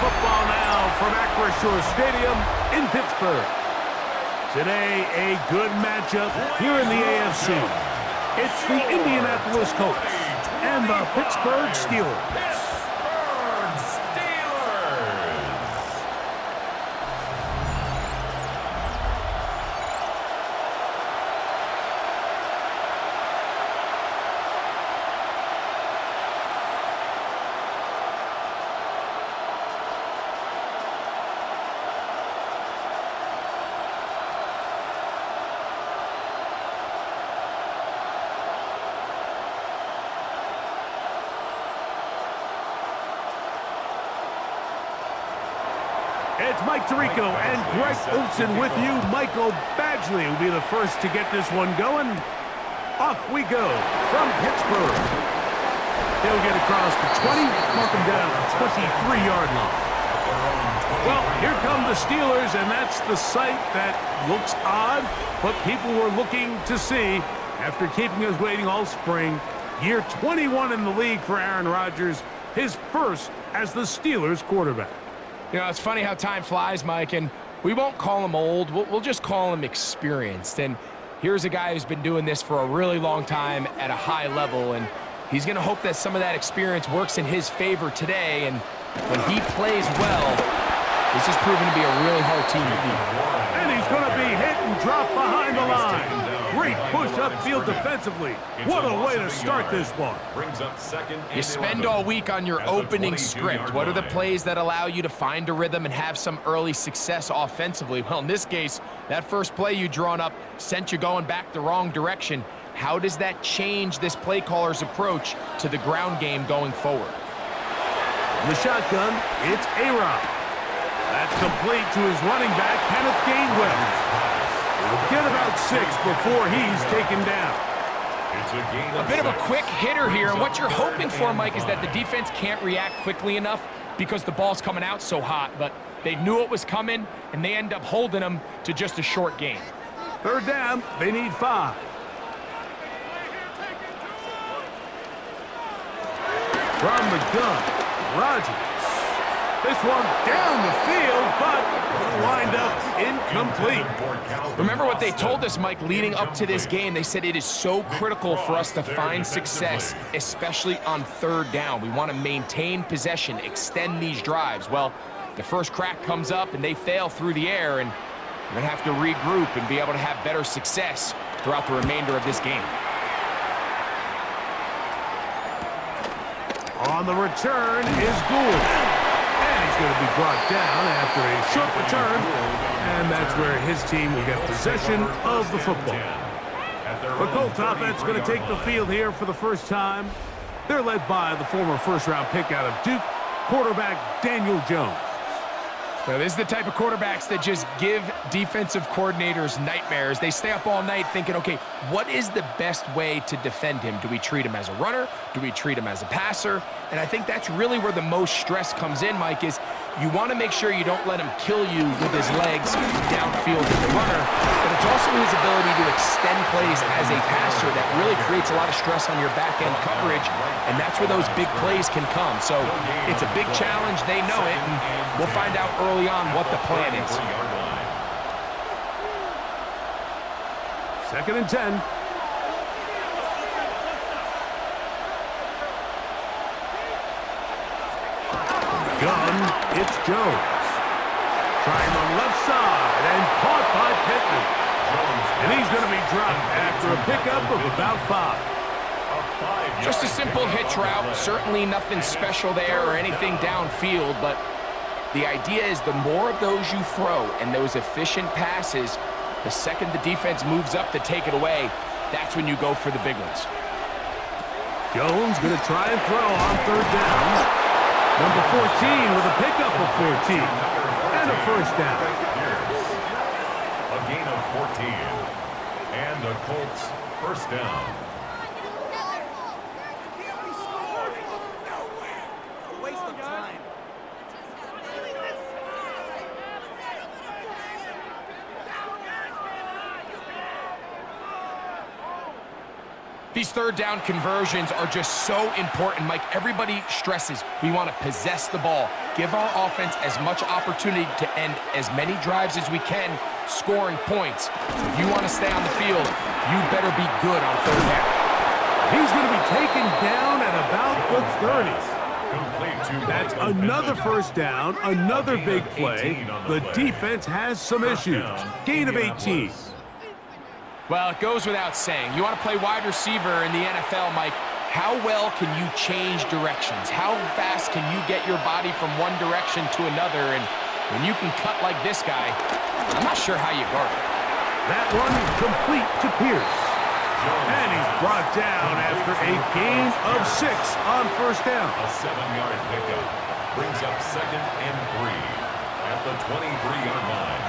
football now from Acrisure Stadium in Pittsburgh. Today, a good matchup here in the AFC. It's the Indianapolis Colts and the Pittsburgh Steelers. It's Mike Tirico and Greg Olson with you. Michael Badgley will be the first to get this one going. Off we go from Pittsburgh. He'll get across the 20, mark him down at the 23-yard line. Well, here come the Steelers, and that's the sight that looks odd, but people were looking to see after keeping us waiting all spring. Year 21 in the league for Aaron Rodgers, his first as the Steelers quarterback. You know, it's funny how time flies, Mike, and we won't call him old. We'll just call him experienced. And here's a guy who's been doing this for a really long time at a high level, and he's going to hope that some of that experience works in his favor today. And when he plays well, this is proven to be a really hard team to beat. And he's going to be hit and dropped behind the line. Great push upfield defensively. What a way to start this one. You spend all week on your opening script. What are the plays that allow you to find a rhythm and have some early success offensively? Well, in this case, that first play you drawn up sent you going back the wrong direction. How does that change this play caller's approach to the ground game going forward? The shotgun, it's A-Rod. That's complete to his running back, Kenneth Gainwell. He'll get about 6 before he's taken down. A bit of a quick hitter here, and what you're hoping for, Mike, is that the defense can't react quickly enough because the ball's coming out so hot, but they knew it was coming, and they end up holding them to just a short gain. Third down, they need 5. From the gun, Rodgers. This one down the field, but will wind up incomplete. Remember what they told us, Mike, leading up to this game. They said it is so critical for us to find success, especially on third down. We want to maintain possession, extend these drives. Well, the first crack comes up, and they fail through the air, and we're going to have to regroup and be able to have better success throughout the remainder of this game. On the return is Gould. He's going to be brought down after a short return, and that's where his team will get possession of the football. The Colts offense is going to take the field here for the first time. They're led by the former first-round pick out of Duke, quarterback Daniel Jones. Well, this is the type of quarterbacks that just give defensive coordinators nightmares. They stay up all night thinking, okay, what is the best way to defend him? Do we treat him as a runner? Do we treat him as a passer? And I think that's really where the most stress comes in, Mike, is you want to make sure you don't let him kill you with his legs downfield as a runner, but it's also his ability to extend plays as a passer that really creates a lot of stress on your back-end coverage, and that's where those big plays can come. So it's a big challenge. They know it, and we'll find out early on what the plan is. 2nd and 10. Gun, it's Jones. Trying on left side and caught by Pittman. And he's going to be dropped after a pickup of about 5. Just a simple hitch route. Certainly nothing special there or anything downfield, but the idea is the more of those you throw and those efficient passes, the second the defense moves up to take it away, that's when you go for the big ones. Jones going to try and throw on third down. Number 14 with a pickup of 14 and a first down. A gain of 14 and the Colts first down. These These third down conversions are just so important, Mike. Everybody stresses we want to possess the ball, give our offense as much opportunity to end as many drives as we can, scoring points. So if you want to stay on the field, you better be good on third down. He's going to be taken down at about the 30. That's another first down, another big play. The defense has some issues. Gain of 18. Well, it goes without saying. You want to play wide receiver in the NFL, Mike. How well can you change directions? How fast can you get your body from one direction to another? And when you can cut like this guy, I'm not sure how you guard it. That one complete to Pierce. And he's brought down after a gain of 6 on first down. A 7-yard pickup brings up 2nd and 3 at the 23-yard line.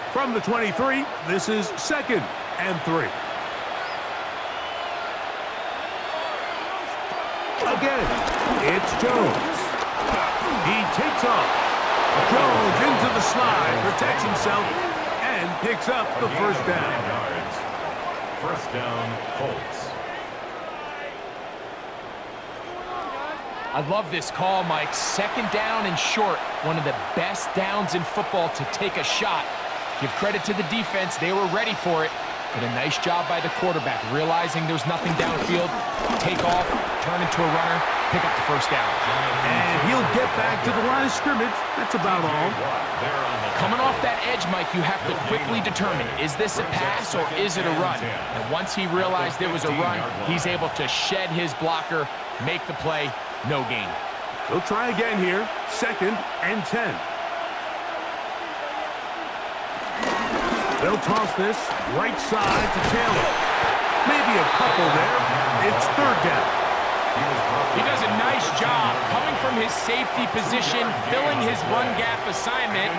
From the 23, this is 2nd and 3. Again, it's Jones. He takes off. Jones into the slide, protects himself, and picks up the first down. First down, Colts. I love this call, Mike. 2nd down and short. One of the best downs in football to take a shot. Give credit to the defense. They were ready for it. But a nice job by the quarterback, realizing there's nothing downfield. Take off, turn into a runner, pick up the first down. And he'll get back to the line of scrimmage. That's about all. Coming off that edge, Mike, you have to quickly determine, is this a pass or is it a run? And once he realized it was a run, he's able to shed his blocker, make the play, no gain. He'll try again here, 2nd and 10. They'll toss this right side to Taylor. Maybe a couple there. It's 3rd down. He does a nice job coming from his safety position, filling his run gap assignment.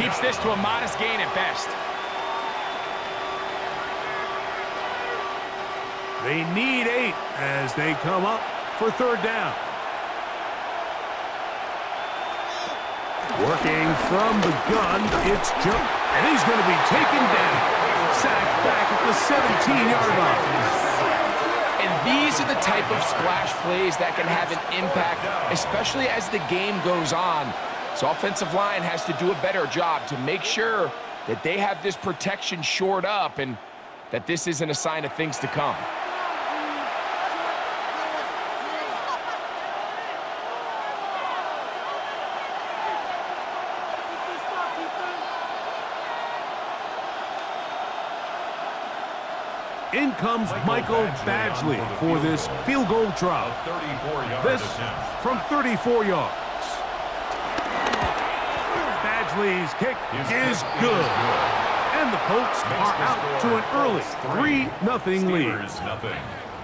Keeps this to a modest gain at best. They need 8 as they come up for 3rd down. Working from the gun, it's jump, and he's going to be taken down. Sacked back at the 17-yard line. And these are the type of splash plays that can have an impact, especially as the game goes on. So offensive line has to do a better job to make sure that they have this protection shored up and that this isn't a sign of things to come. In comes Michael Badgley for this field goal try. This from 34 yards. Badgley's kick is good. And the Colts are out to an early 3-0 lead.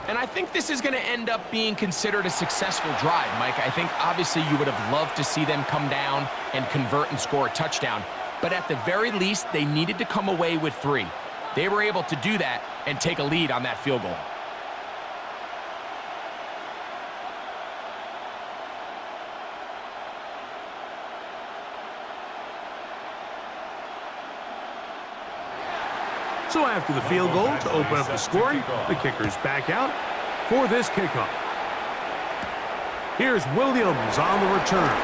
And I think this is going to end up being considered a successful drive, Mike. I think obviously you would have loved to see them come down and convert and score a touchdown. But at the very least, they needed to come away with 3. They were able to do that and take a lead on that field goal. So after the field goal to open up the scoring, the kicker's back out for this kickoff. Here's Williams on the return.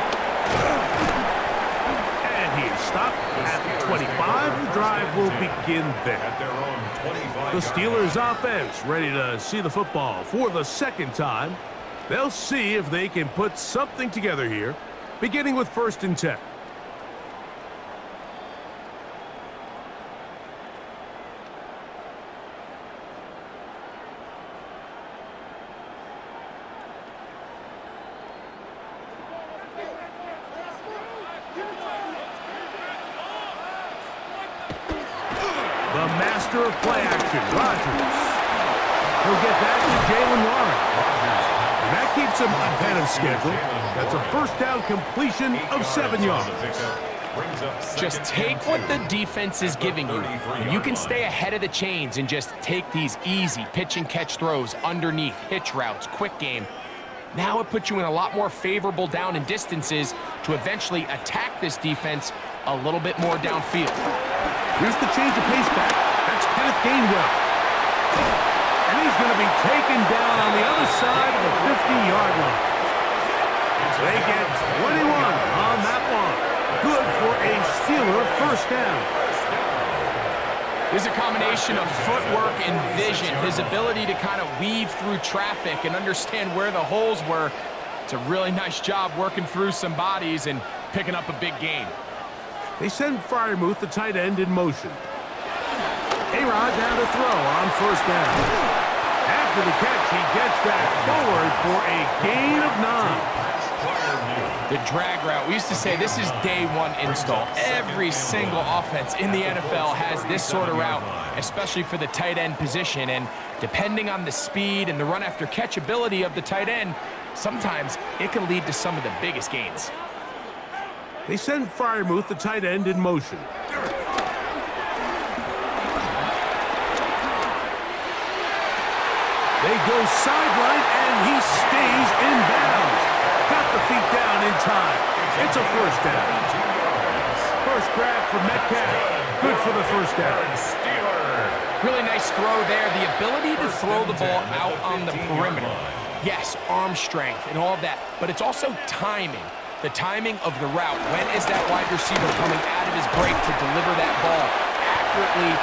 And he is stopped at the 25. The drive will begin there. The Steelers offense ready to see the football for the 2nd time. They'll see if they can put something together here, beginning with 1st and 10. The master of play action, Rodgers. He'll get that to Jalen Warren. And that keeps him ahead of schedule. That's a first down completion of 7 yards. Just take what the defense is giving you. And you can stay ahead of the chains and just take these easy pitch and catch throws underneath, hitch routes, quick game. Now it puts you in a lot more favorable down and distances to eventually attack this defense a little bit more downfield. Here's the change of pace back. That's Kenneth Gainwell. And he's going to be taken down on the other side of the 50-yard line. They get 21 on that one. Good for a Steeler first down. There's a combination of footwork and vision, his ability to kind of weave through traffic and understand where the holes were. It's a really nice job working through some bodies and picking up a big gain. They send Freiermuth, the tight end, in motion. A-Rod down to throw on first down. After the catch, he gets that forward for a gain of 9. The drag route, we used to say this is day one install. Every single offense in the NFL has this sort of route, especially for the tight end position. And depending on the speed and the run after catch ability of the tight end, sometimes it can lead to some of the biggest gains. They send Freiermuth, the tight end, in motion. They go sideline, and he stays in bounds. Got the feet down in time. It's a first down. First grab for Metcalf. Good for the first down. Really nice throw there. The ability to throw the ball out on the perimeter. Yes, arm strength and all of that, but it's also timing. The timing of the route. When is that wide receiver coming out of his break to deliver that ball accurately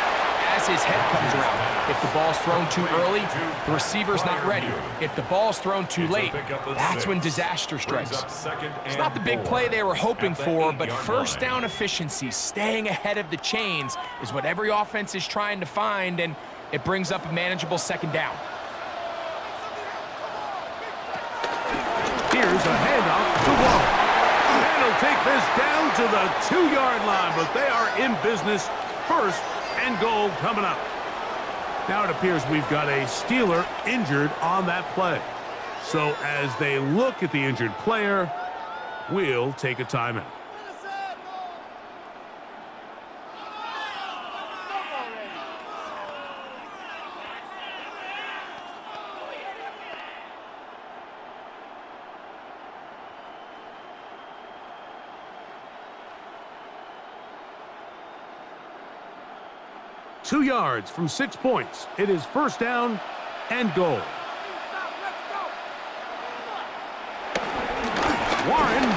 as his head comes around? If the ball's thrown too early, the receiver's not ready. If the ball's thrown too late, that's when disaster strikes. It's not the big play they were hoping for, but first down efficiency, staying ahead of the chains, is what every offense is trying to find, and it brings up a manageable second down. Here's a handoff to Waller. And he'll take this down to the 2-yard line, but they are in business. First and goal coming up. Now it appears we've got a Steeler injured on that play. So as they look at the injured player, we'll take a timeout. Two yards from 6 points. It is first down and goal. Warren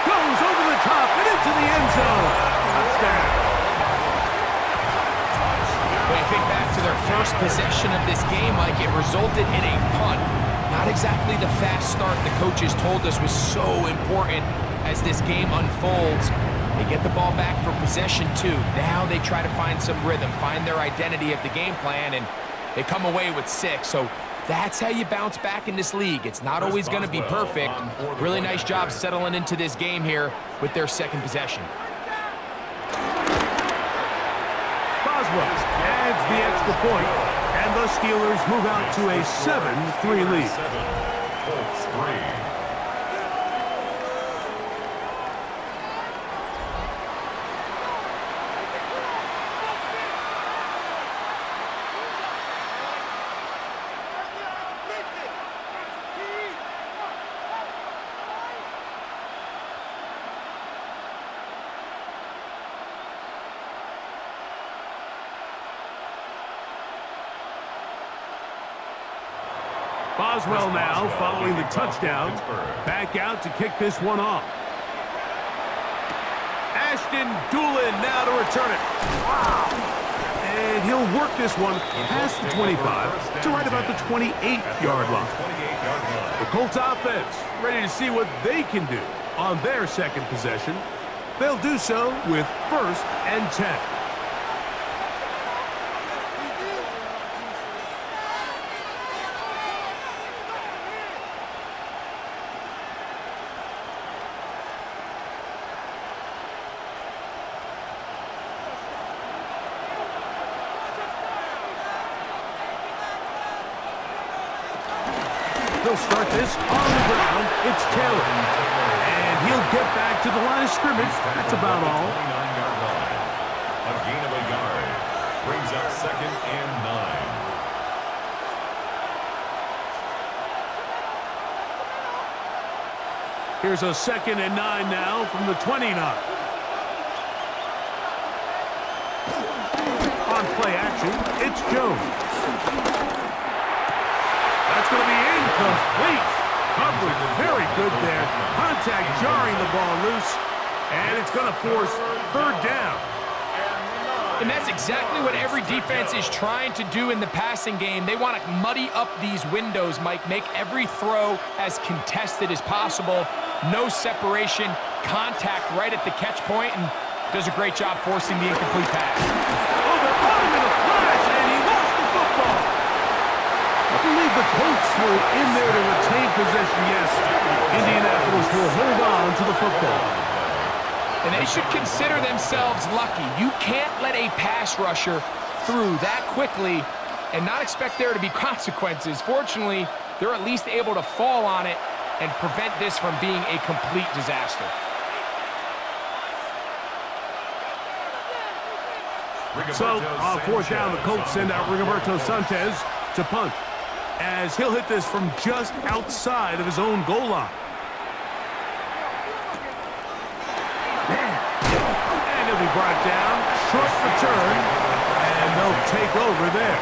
goes over the top and into the end zone. Touchdown. When you think back to their first possession of this game, Mike, it resulted in a punt. Not exactly the fast start the coaches told us was so important as this game unfolds. They get the ball back for possession two. Now they try to find some rhythm, find their identity of the game plan, and they come away with 6. So that's how you bounce back in this league. It's not always going to be perfect. Really nice job settling into this game here with their second possession. Boswell adds the extra point, and the Steelers move out to a 7-3 lead. Colts 3. Boswell now following the touchdown. Back out to kick this one off. Ashton Doolin now to return it. Wow. And he'll work this one past the 25 to right about the 28-yard line. The Colts offense ready to see what they can do on their second possession. They'll do so with first and 10. They'll start this on the ground. It's Taylor. And he'll get back to the line of scrimmage. That's about all. 29-yard line. A gain of a yard. Brings up second and 9. Here's a second and 9 now from the 29. play action. It's Jones. That's going to be incomplete. Coverage very good there. Contact jarring the ball loose. And it's going to force third down. And that's exactly what every defense is trying to do in the passing game. They want to muddy up these windows, Mike, make every throw as contested as possible. No separation, contact right at the catch point, and does a great job forcing the incomplete pass. Oh, they're on him in a flash, and he lost the football. I believe the Colts were in there to retain possession, yes. Indianapolis will hold on to the football. And they should consider themselves lucky. You can't let a pass rusher through that quickly and not expect there to be consequences. Fortunately, they're at least able to fall on it and prevent this from being a complete disaster. So, on fourth down, the Colts send out Rigoberto Sanchez to punt, as he'll hit this from just outside of his own goal line. And he'll be brought down, short return, and they'll take over there.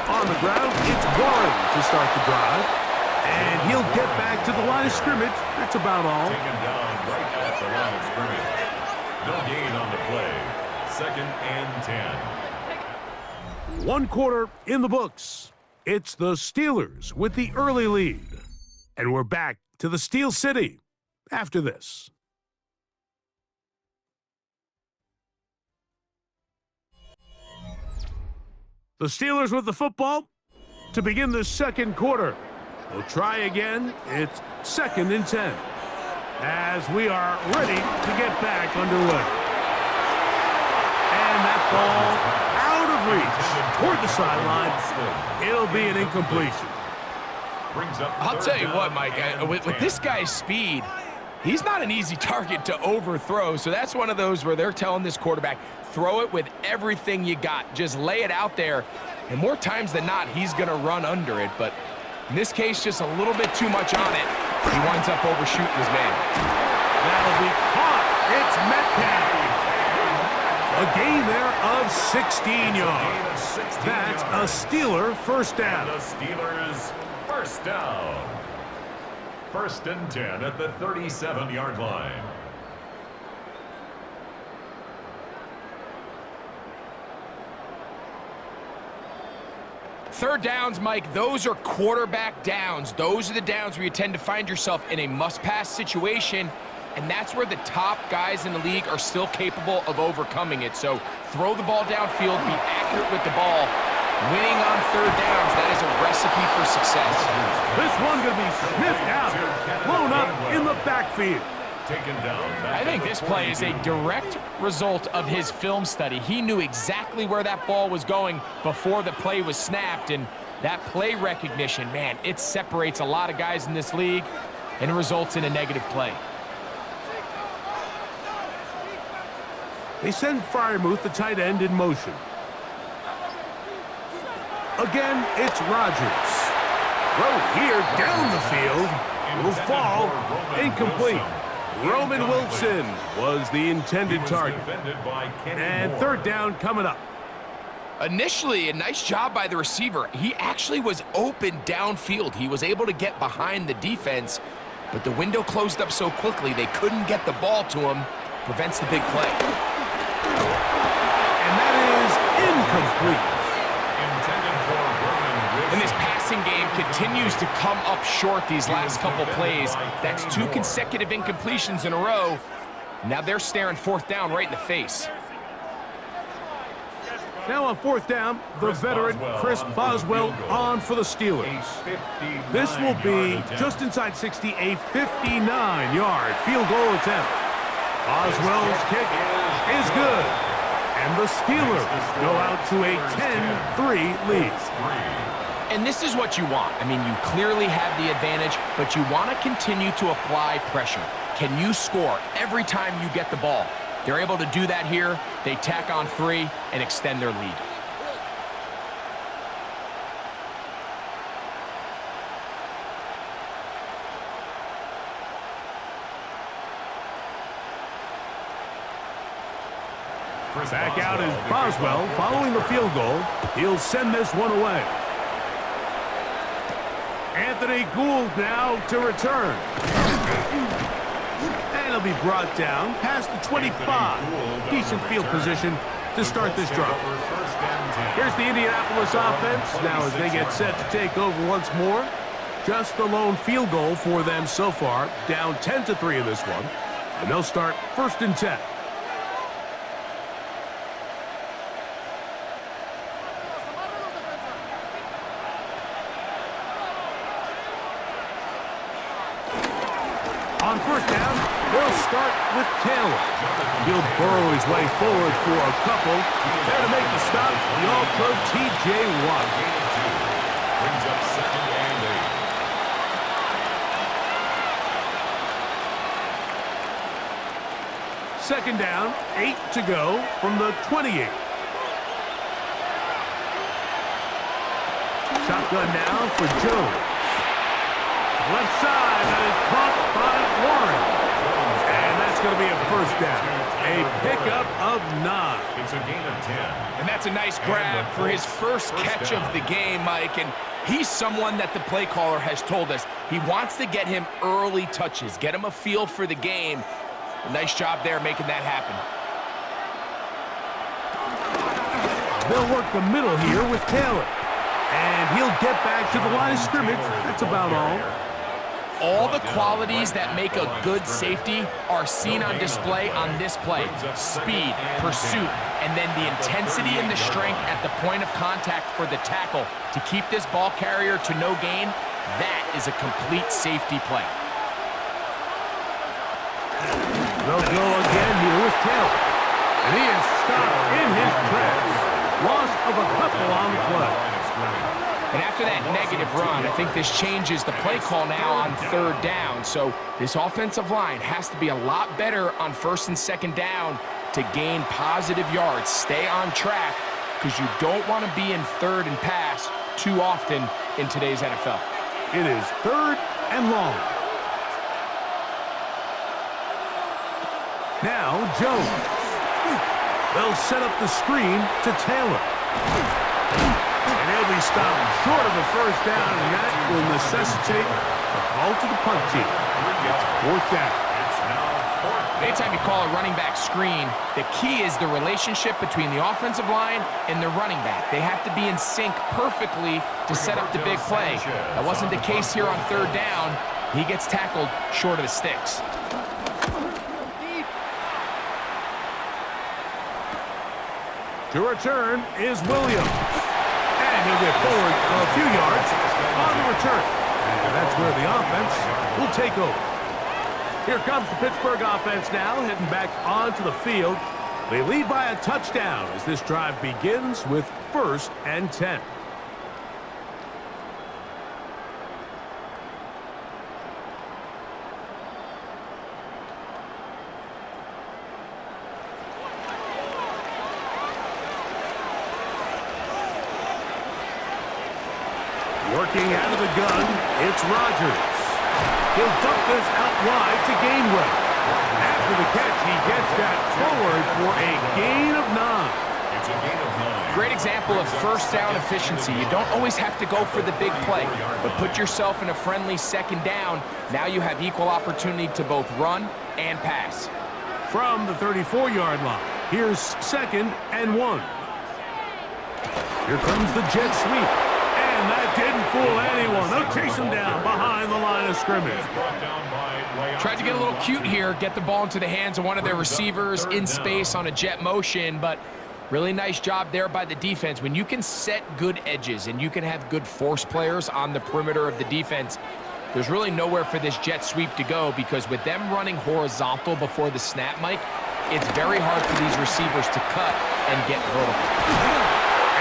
On the ground, it's Warren to start the drive. And he'll get back to the line of scrimmage. That's about all. Taken down right at the line of scrimmage. No gain on the play. 2nd and 10. One quarter in the books. It's the Steelers with the early lead. And we're back to the Steel City after this. The Steelers with the football to begin the second quarter. They'll try again. It's 2nd and 10. As we are ready to get back underway. And that ball out of reach toward the sideline. It'll be an incompletion. I'll tell you what, Mike, with this guy's speed, he's not an easy target to overthrow. So that's one of those where they're telling this quarterback, throw it with everything you got. Just lay it out there. And more times than not, he's going to run under it. But in this case, just a little bit too much on it. He winds up overshooting his man. That'll be caught. It's Metcalf. A gain there of 16 yards. That's a Steeler first down. The Steelers first down. 1st and 10 at the 37-yard line. Third downs, Mike, those are quarterback downs. Those are the downs where you tend to find yourself in a must-pass situation, and that's where the top guys in the league are still capable of overcoming it. So throw the ball downfield, be accurate with the ball. Winning on third downs, that is a recipe for success. This one going to be sniffed out, blown up in the backfield. Taken down. I think this play is a direct result of his film study. He knew exactly where that ball was going before the play was snapped, and that play recognition, man, it separates a lot of guys in this league and it results in a negative play. They send Freiermuth, the tight end, in motion. Again, it's Rodgers. Throw here down the field. Will fall. Incomplete. Roman Wilson was the intended target. And third down coming up. Initially, a nice job by the receiver. He actually was open downfield. He was able to get behind the defense, but the window closed up so quickly they couldn't get the ball to him. Prevents the big play. And that is incomplete. And this passing game continues to come up short these last couple plays. That's 2 consecutive incompletions in a row. Now they're staring fourth down right in the face. Now on fourth down, the veteran Chris Boswell on for the Steelers. This will be just inside 60, a 59-yard field goal attempt. Boswell's kick is good. And the Steelers go out to a 10-3 lead. And this is what you want. I mean, you clearly have the advantage, but you want to continue to apply pressure. Can you score every time you get the ball? They're able to do that here. They tack on 3 and extend their lead. Back out is Boswell following the field goal. He'll send this one away. Anthony Gould now to return. And he'll be brought down past the 25. Decent field position to start this drive. Here's the Indianapolis offense. Now as they get set to take over once more. Just the lone field goal for them so far. Down 10-3 in this one. And they'll start 1st and 10. On 1st down, they'll start with Taylor. He'll burrow his way forward for a couple. There to make the stop, the All-Pro T.J. Watt. Brings up 2nd and 8. 2nd down, 8 to go from the 28. Shotgun now for Jones. Left side, that is caught by Warren. And that's going to be a 1st down. A pickup of 9. It's a gain of 10. And that's a nice grab for his first catch of the game, Mike. And he's someone that the play caller has told us he wants to get him early touches, get him a feel for the game. A nice job there making that happen. They'll work the middle here with Taylor. And he'll get back to the line of scrimmage. That's about all. All the qualities that make a good safety are seen on display on this play. Speed, pursuit, and then the intensity and the strength at the point of contact for the tackle to keep this ball carrier to no gain. That is a complete safety play. They'll go again here with Taylor. And he is stopped in his tracks. Loss of a couple on the play. And after that negative run, I think this changes the play call now on 3rd down. So this offensive line has to be a lot better on 1st and 2nd down to gain positive yards. Stay on track because you don't want to be in 3rd and pass too often in today's NFL. It is 3rd and long. Now Jones. They'll set up the screen to Taylor. And he'll be stopped short of a 1st down, and that will necessitate a call to the punt team. It's 4th down. Anytime you call a running back screen, the key is the relationship between the offensive line and the running back. They have to be in sync perfectly to set up the big play. That wasn't the case here on 3rd down. He gets tackled short of the sticks. To return is Williams. And he'll get forward a few yards on the return. And that's where the offense will take over. Here comes the Pittsburgh offense now, heading back onto the field. They lead by a touchdown as this drive begins with 1st and 10. Working out of the gun, it's Rodgers. He'll dump this out wide to Gainwell. After the catch, he gets that forward for a gain of 9. It's a gain of 9. Great example of 1st down efficiency. You don't always have to go for the big play, but put yourself in a friendly 2nd down. Now you have equal opportunity to both run and pass. From the 34-yard line, here's 2nd and 1. Here comes the jet sweep. And that didn't fool anyone. They'll chase him down behind the line of scrimmage. Tried to get a little cute here, get the ball into the hands of one of their receivers in space on a jet motion, but really nice job there by the defense. When you can set good edges and you can have good force players on the perimeter of the defense, there's really nowhere for this jet sweep to go because with them running horizontal before the snap, Mike, it's very hard for these receivers to cut and get vertical.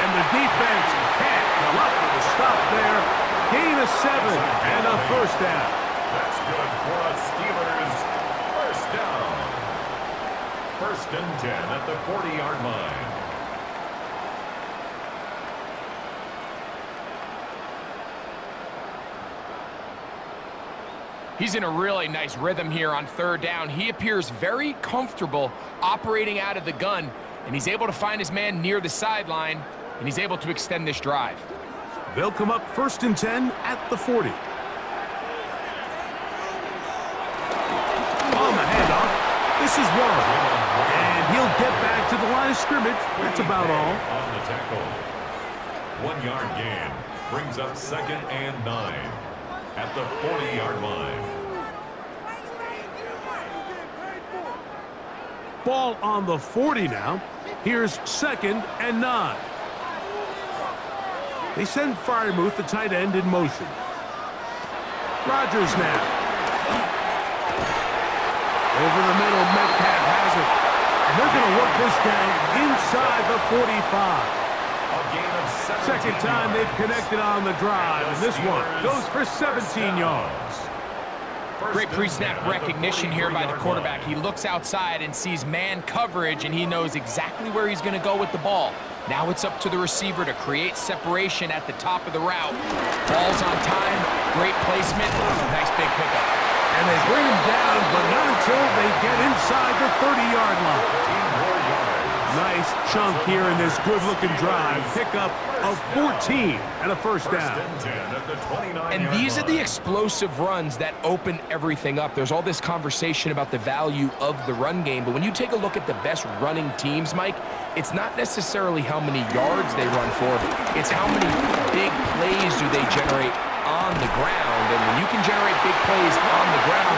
And the defense can't come up with a stop there. Gain of 7 and a 1st down. That's good for a Steelers 1st down. First and 10 at the 40-yard line. He's in a really nice rhythm here on third down. He appears very comfortable operating out of the gun, and he's able to find his man near the sideline, and he's able to extend this drive. They'll come up first and 10 at the 40. On the handoff, this is Warren. And he'll get back to the line of scrimmage. That's about all. On the tackle. 1 yard gain brings up second and 9 at the 40-yard line. Ball on the 40 now. Here's second and 9. They send Freiermuth, the tight end, in motion. Rodgers now. Over the middle, Metcalf has it. And they're going to work this down inside the 45. Second time they've connected on the drive, and this one goes for 17 yards. Great pre-snap recognition here by the quarterback. He looks outside and sees man coverage, and he knows exactly where he's going to go with the ball. Now it's up to the receiver to create separation at the top of the route. Ball's on time, great placement, nice big pickup. And they bring him down, but not until they get inside the 30-yard line. Nice chunk here in this good-looking drive. Pickup of 14 and a first down. And these are the explosive runs that open everything up. There's all this conversation about the value of the run game, but when you take a look at the best running teams, Mike, it's not necessarily how many yards they run for. It's how many big plays do they generate on the ground. And when you can generate big plays on the ground,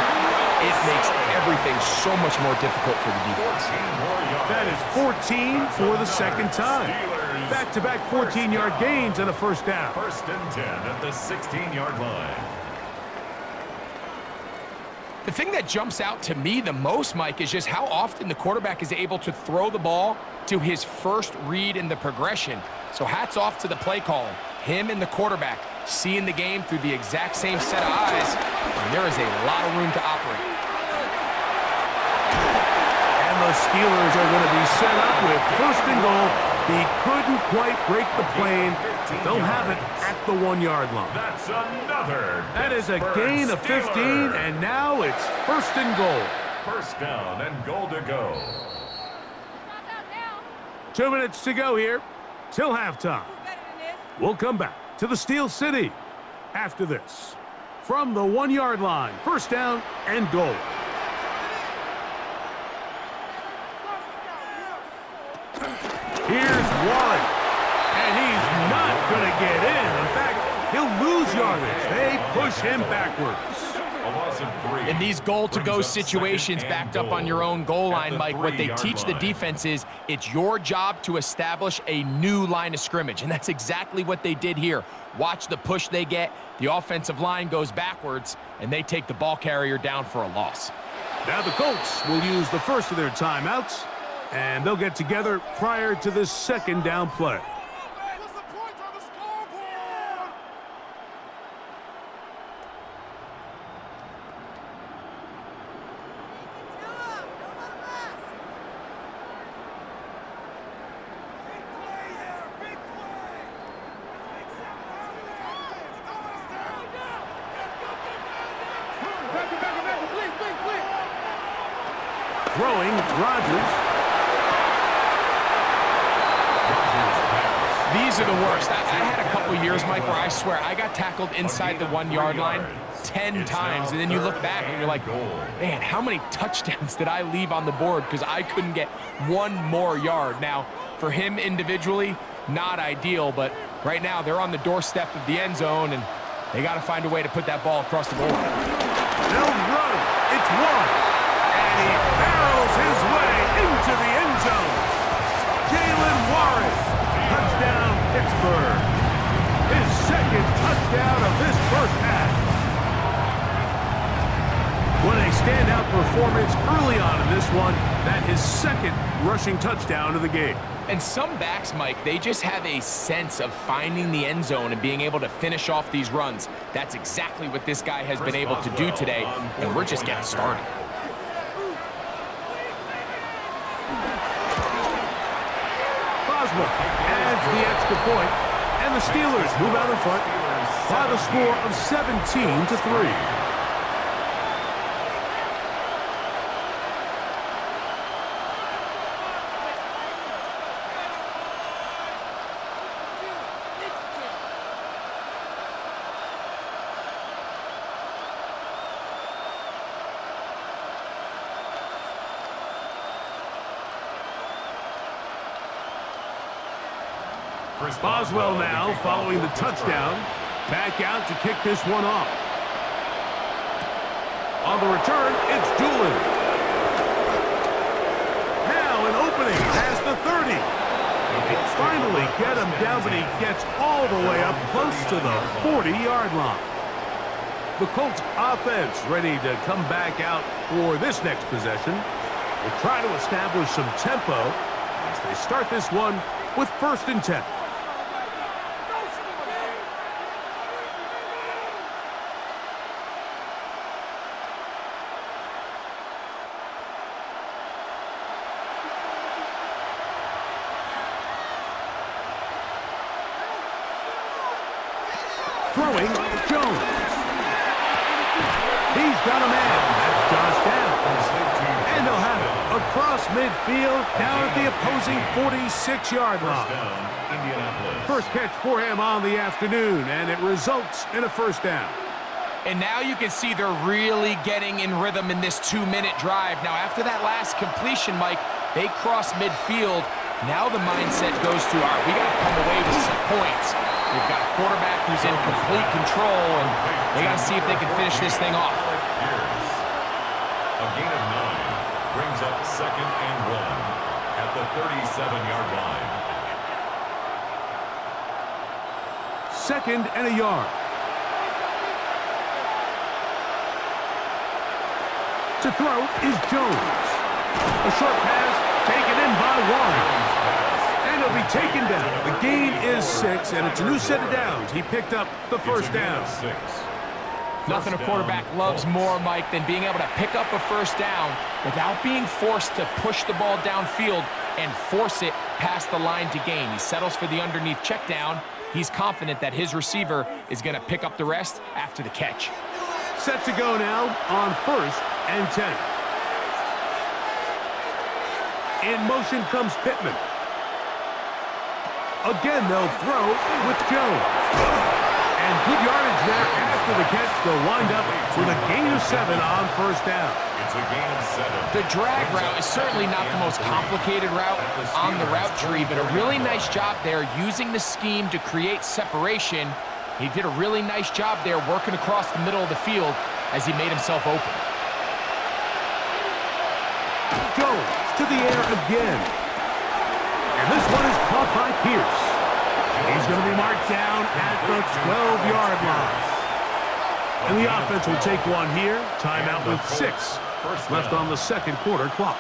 it makes everything so much more difficult for the defense. That is 14 for the second time. Back-to-back 14-yard gains and a first down. First and 10 at the 16-yard line. The thing that jumps out to me the most, Mike, is just how often the quarterback is able to throw the ball to his first read in the progression. So hats off to the play calling. Him and the quarterback seeing the game through the exact same set of eyes, and there is a lot of room to operate. And the Steelers are going to be set up with first and goal. He couldn't quite break the plane. They'll have it at the 1-yard line. That's another. That is a gain of 15, and now it's first and goal. First down and goal to go. 2 minutes to go here till halftime. We'll come back to the Steel City after this. From the 1-yard line, first down and goal. Here's Warren, and he's not going to get in. In fact, he'll lose yardage. They push him backwards. In these goal-to-go situations backed up on your own goal line, Mike, what they teach the defense is it's your job to establish a new line of scrimmage, and that's exactly what they did here. Watch the push they get. The offensive line goes backwards, and they take the ball carrier down for a loss. Now the Colts will use the first of their timeouts, and they'll get together prior to this second down play. Throwing, Rodgers. These are the worst. I had a couple years, Mike, where I swear I got tackled inside the 1-yard line 10 times, and then you look back and you're like, man, how many touchdowns did I leave on the board because I couldn't get one more yard? Now, for him individually, not ideal, but right now they're on the doorstep of the end zone, and they got to find a way to put that ball across the goal line. They'll run. It's one. And he barrels his way into the end zone. Jalen Warren, touchdown Pittsburgh. His second touchdown of this first half. What a standout performance early on in this one. That his second rushing touchdown of the game. And some backs, Mike, they just have a sense of finding the end zone and being able to finish off these runs. That's exactly what this guy has been able to do today, and we're just getting started. Boswell adds the extra point, and the Steelers move out in front by the score of 17-3. Boswell now following the touchdown. Back out to kick this one off. On the return, it's Doolin. Now an opening past the 30. They finally get him down, but he gets all the way up close to the 40-yard line. The Colts offense ready to come back out for this next possession. They'll try to establish some tempo as they start this one with 1st and 10. Throwing, Jones. He's got a man. That's Josh down. And they'll have it across midfield down at the opposing 46-yard line. First catch for him on the afternoon, and it results in a 1st down. And now you can see they're really getting in rhythm in this 2-minute drive. Now, after that last completion, Mike, they cross midfield. Now the mindset goes to, all right, we got to come away with some points. They've got a quarterback who's in complete control, and they got to see if they can finish this thing off. A gain of 9 brings up 2nd and 1 at the 37-yard line. 2nd and a yard. To throw is Jones. A short pass taken in by Warren. And he'll be taken down. The gain is 6, and it's a new set of downs. He picked up the 1st down. Nothing a quarterback loves more, Mike, than being able to pick up a 1st down without being forced to push the ball downfield and force it past the line to gain. He settles for the underneath check down. He's confident that his receiver is going to pick up the rest after the catch. Set to go now on 1st and 10. In motion comes Pittman. Again, they'll throw with Jones. And good yardage there after the catch. They'll wind up with a gain of 7 on 1st down. It's a gain of 7. The drag route is certainly not the most complicated route on the route tree, but a really nice job there using the scheme to create separation. He did a really nice job there working across the middle of the field as he made himself open. Jones to the air again. And this one is caught by Pierce. He's going to be marked down at the 12-yard line. And the offense will take one here. Timeout with 6 left on the 2nd quarter clock.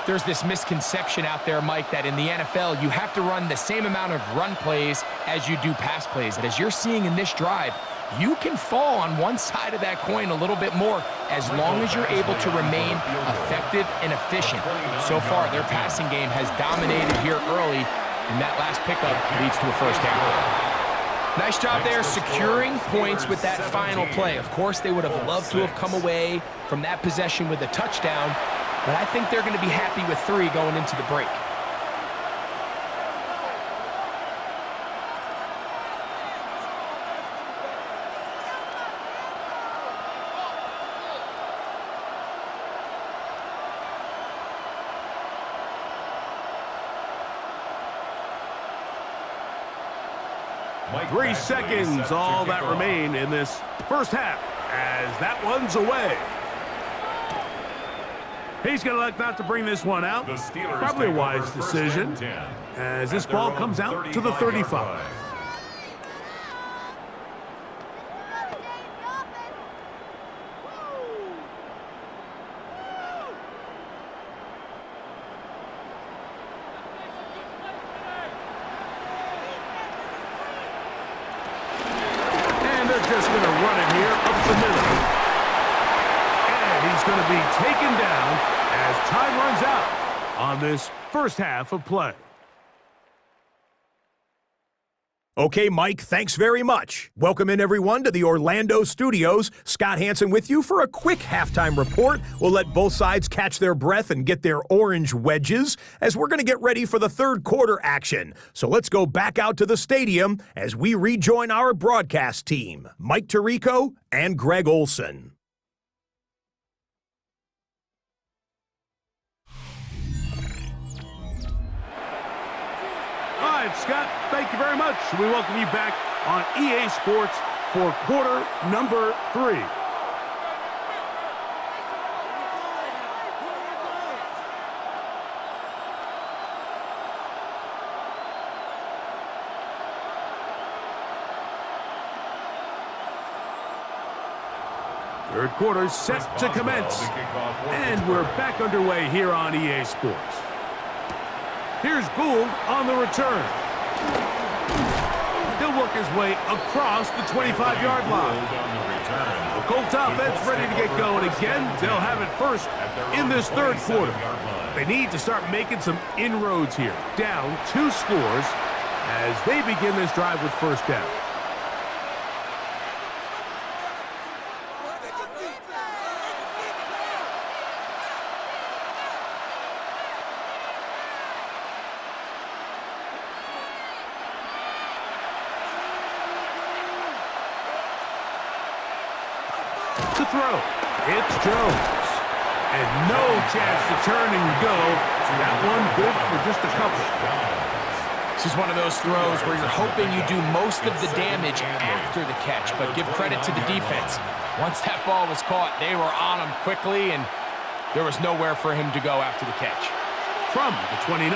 There's this misconception out there, Mike, that in the NFL, you have to run the same amount of run plays as you do pass plays. And as you're seeing in this drive, you can fall on one side of that coin a little bit more as long as you're able to remain effective and efficient. So far, their passing game has dominated here early, and that last pickup leads to a 1st down. Nice job there securing points with that final play. Of course, they would have loved to have come away from that possession with a touchdown, but I think they're going to be happy with 3 going into the break. Mike 3 seconds, all that remain in this 1st half, as that one's away. He's going to elect not to bring this one out. Probably a wise decision, as this ball comes out to the 35. Just going to run it here up the middle. And he's going to be taken down as time runs out on this 1st half of play. Okay, Mike, thanks very much. Welcome in, everyone, to the Orlando studios. Scott Hansen with you for a quick halftime report. We'll let both sides catch their breath and get their orange wedges as we're going to get ready for the third quarter action. So let's go back out to the stadium as we rejoin our broadcast team, Mike Tirico and Greg Olson. All right, Scott, thank you very much. We welcome you back on EA Sports for quarter number 3. Third quarter set to commence, and we're back underway here on EA Sports. Here's Gould on the return. He'll work his way across the 25-yard line. The Colts offense ready to get going again. They'll have it first in this third quarter. They need to start making some inroads here. Down 2 scores as they begin this drive with first down. To throw, it's Jones. And no chance to turn and go. That one good for just a couple. This is one of those throws where you're hoping you do most of the damage after the catch, but give credit to the defense. Once that ball was caught, they were on him quickly, and there was nowhere for him to go after the catch. From the 29,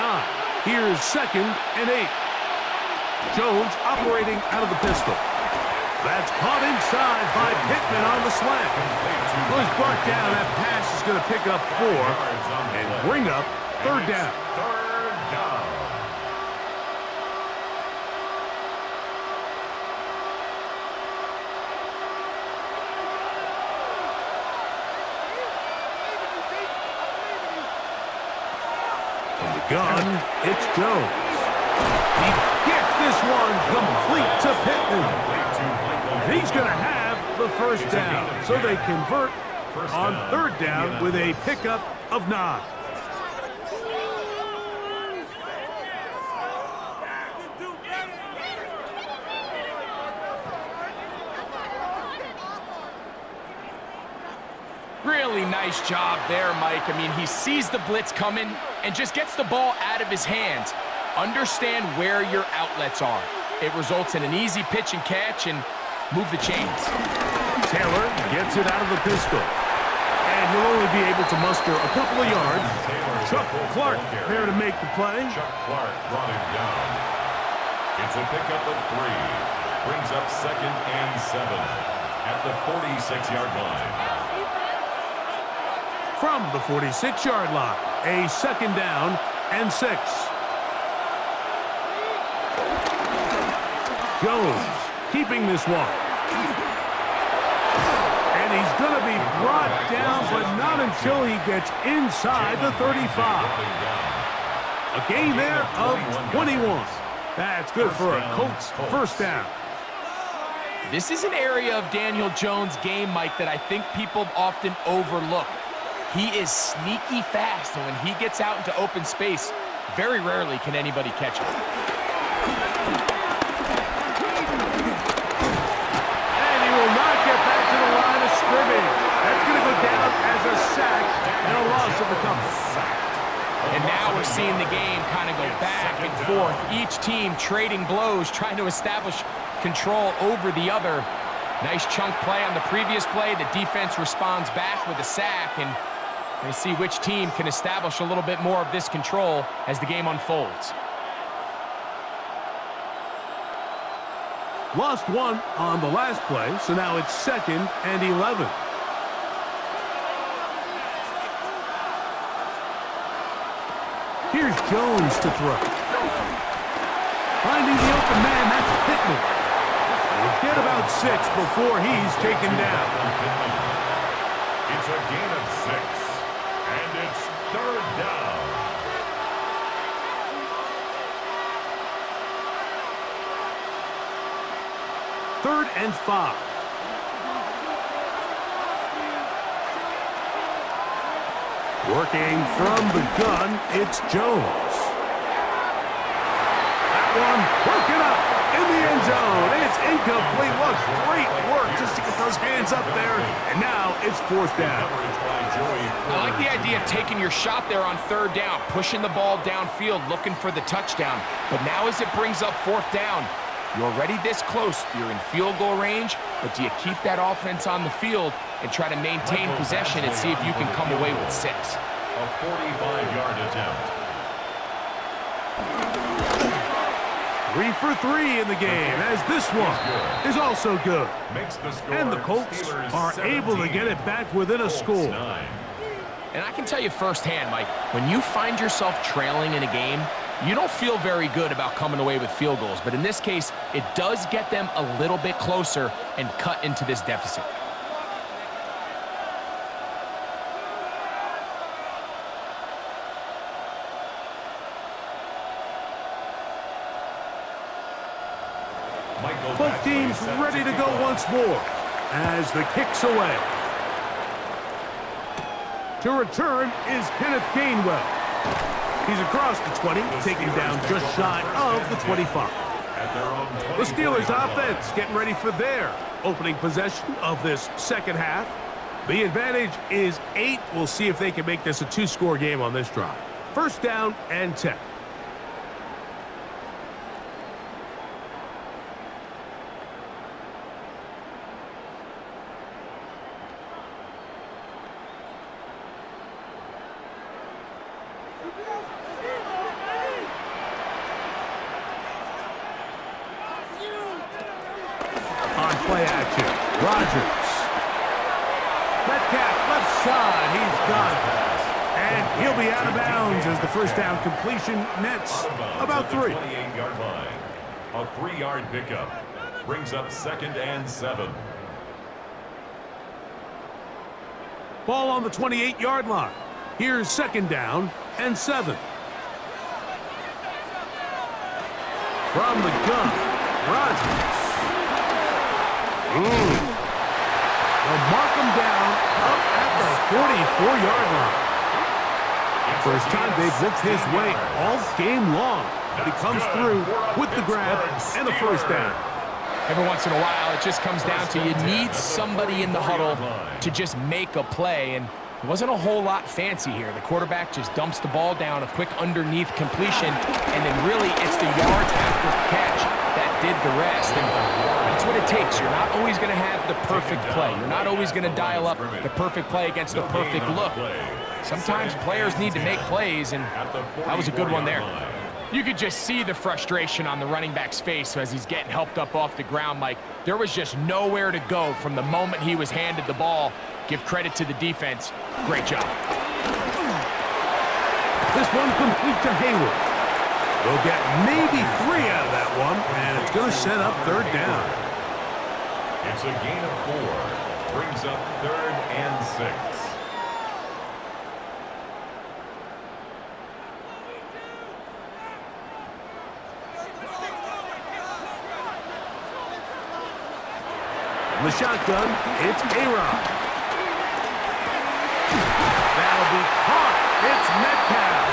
here's 2nd and 8. Jones operating out of the pistol. That's caught inside by Pittman on the slant. Well, he's brought down. That pass is going to pick up 4 and bring up third down. From the gun, it's Jones. He gets this one complete to Pittman. He's going to have the first down. So they convert on third down with a pickup of 9. Really nice job there, Mike. I mean, he sees the blitz coming and just gets the ball out of his hands. Understand where your outlets are. It results in an easy pitch and catch and move the chains. Taylor gets it out of the pistol. And he'll only be able to muster a couple of yards. Chuck Clark there to make the play. Chuck Clark brought him down. It's a pickup of 3. Brings up 2nd and 7 at the 46-yard line. From the 46-yard line, a 2nd down and 6. Jones keeping this one. And he's going to be brought down, but not until he gets inside the 35. A gain there of 21. That's good for a Colts first down. This is an area of Daniel Jones' game, Mike, that I think people often overlook. He is sneaky fast, and when he gets out into open space, very rarely can anybody catch him. That's going to go down as a sack and a loss of the couple. And now we're seeing the game kind of go back and forth. Each team trading blows, trying to establish control over the other. Nice chunk play on the previous play. The defense responds back with a sack, and we see which team can establish a little bit more of this control as the game unfolds. Lost 1 on the last play, so now it's 2nd and 11. Here's Jones to throw. Finding the open man, that's Pittman. We'll get about 6 before he's taken down. It's a gain of 6, and it's third down. 3rd and 5. Working from the gun, it's Jones. That one broken up in the end zone. It's incomplete. What great work just to get those hands up there. And now it's 4th down. I like the idea of taking your shot there on 3rd down, pushing the ball downfield, looking for the touchdown. But now as it brings up 4th down, you're already this close. You're in field goal range, but do you keep that offense on the field and try to maintain possession and see if you can come away with 6? A 45-yard attempt. 3 for 3 in the game, as this one is also good. And the Colts are able to get it back within a score. And I can tell you firsthand, Mike, when you find yourself trailing in a game, you don't feel very good about coming away with field goals. But in this case, it does get them a little bit closer and cut into this deficit. Both teams ready to go once more as the kick's away. To return is Kenneth Gainwell. He's across the 20, taking down just shy of the 25. The Steelers offense getting ready for their opening possession of this second half. The advantage is 8. We'll see if they can make this a 2-score game on this drive. 1st down and 10. Play action. Rodgers. Metcalf left side. He's got it. And he'll be out of bounds as the 1st down completion nets about 3. 28-yard line. A 3-yard pickup. Brings up 2nd and 7. Ball on the 28-yard line. Here's 2nd down and 7. From the gun, Rodgers. They'll mark him down up at the 44-yard line. First time they've looked his way all game long. But he comes through with the grab and the 1st down. Every once in a while, it just comes down to you need somebody in the huddle to just make a play. And it wasn't a whole lot fancy here. The quarterback just dumps the ball down, a quick underneath completion, and then really it's the yards after catch that did the rest. And that's what it takes. You're not always going to have the perfect play. You're not always going to dial up the perfect play against the perfect look. Sometimes players need to make plays, and that was a good one there. You could just see the frustration on the running back's face as he's getting helped up off the ground. Like, there was just nowhere to go from the moment he was handed the ball. Give credit to the defense. Great job. This one complete to Hayward. They'll get maybe 3 out of that one, and it's going to set up 3rd down. It's a gain of 4. Brings up 3rd and 6. The shotgun, it's A-Rod. That'll be caught. It's Metcalf.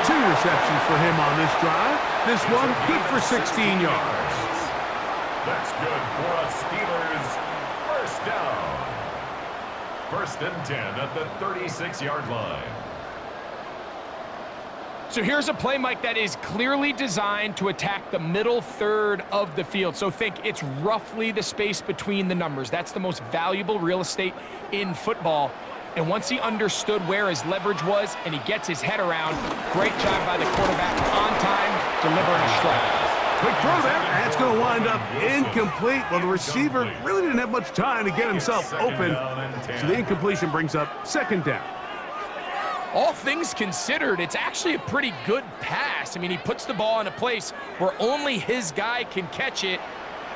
2 receptions for him on this drive. This one good for 16 yards. That's good for a Steelers 1st down. 1st and 10 at the 36-yard line. So here's a play, Mike, that is clearly designed to attack the middle 3rd of the field. So think it's roughly the space between the numbers. That's the most valuable real estate in football. And once he understood where his leverage was and he gets his head around, great job by the quarterback on time, delivering a strike. Quick throw there, and it's going to wind up incomplete. Well, the receiver really didn't have much time to get himself open, so the incompletion brings up 2nd down. All things considered, it's actually a pretty good pass. I mean, he puts the ball in a place where only his guy can catch it,